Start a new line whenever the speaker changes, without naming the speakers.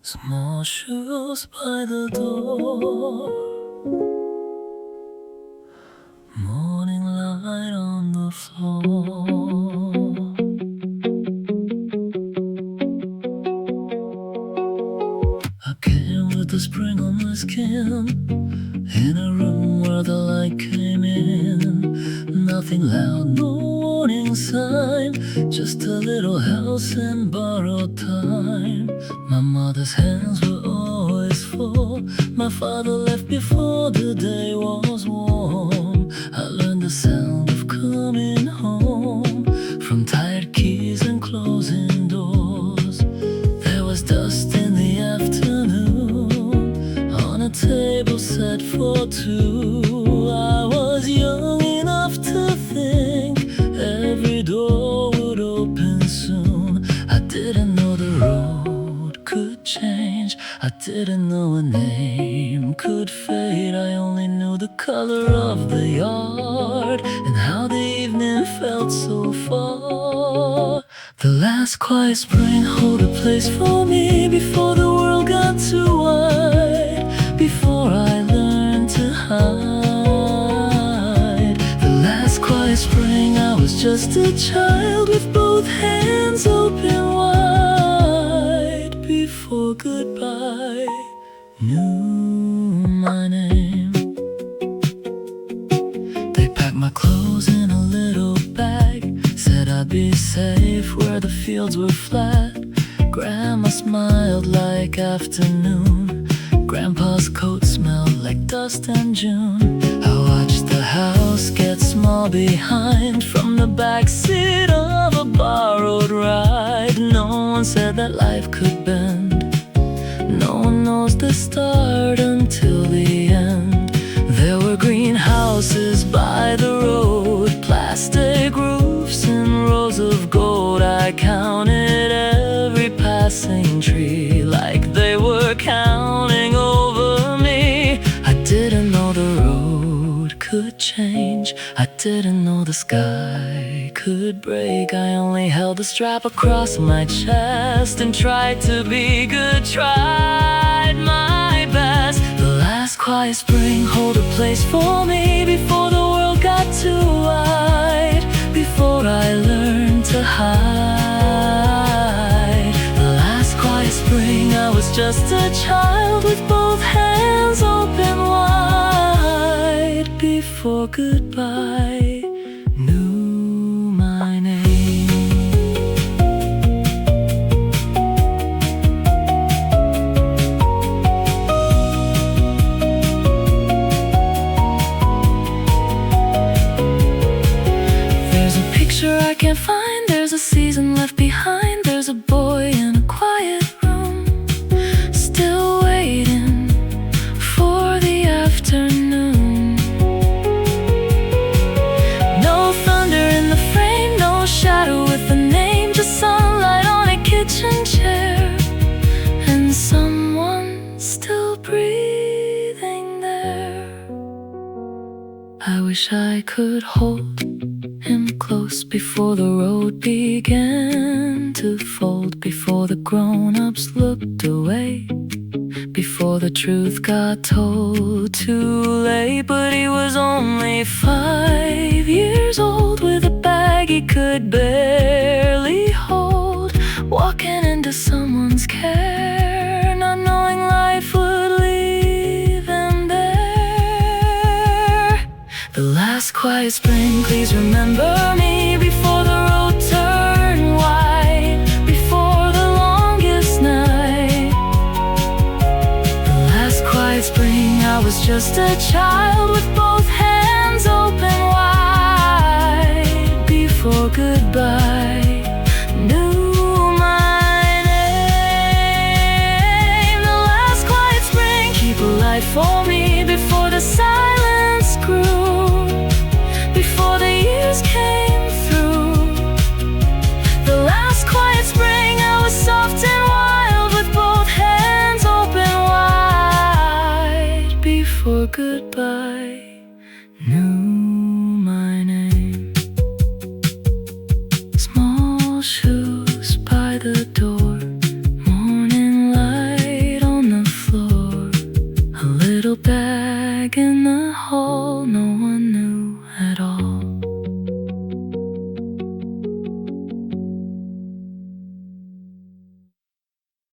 Small shoes by the door, morning light on the floor. I came with the spring on my skin, in a room where the light came in. Nothing loud, no warning sign, just a little house and borrowed time. My mother's hands were always full. My father left before the day was warm. I learned the sound of coming home, from tired keys and closing doors. There was dust in the afternoon, on a table set for two. I was young enough to think every door would open soon. I didn't know the road could change, I didn't know a name could fade. I only knew the color of the yard and how the evening felt so far. The last quiet spring hold a place for me before the world got too wide, before I learned to hide. The last quiet spring I was just a child with both hands open wide, before goodbye knew my name. They packed my clothes in a little bag, said I'd be safe where the fields were flat. Grandma smiled like afternoon, Grandpa's coat smelled like dust and June. I watched the house get small behind, from the backseat of a borrowed ride. No one said that life could bend, no one knows the start until the end. There were greenhouses by the road, plastic roofs and rows of gold. I counted every passing tree like they were counting over me. I didn't know the road could change, I didn't know the sky could break. I only held the strap across my chest and tried to be good, tried my best. The last quiet spring hold a place for me before the world got too wide, before I learned to hide. The last quiet spring I was just a child with both hands open wide, before goodbye knew my name. There's a picture I can't find, there's a season left behind. There's a boy in a quiet room, still waiting for the afternoon. No thunder in the frame, no shadow with a name, just sunlight on a kitchen chair, and someone still breathing there. I wish I could hold him close before the road began to fold, before the grown-ups looked away, before the truth got told too late. But he was only 5 years old, with a bag he could barely hold, walking into someone's care, not knowing life would leave him there. The last quiet spring, please remember me before the road turned wide, before the longest night. The last quiet spring I was just a child with both hands open wide, before goodbye knew my name. The last quiet spring, keep a light for me before the silence grew, before the years came through. The last quiet spring I was soft and wild, with both hands open wide, before goodbye knew my name. little bag in the hall, no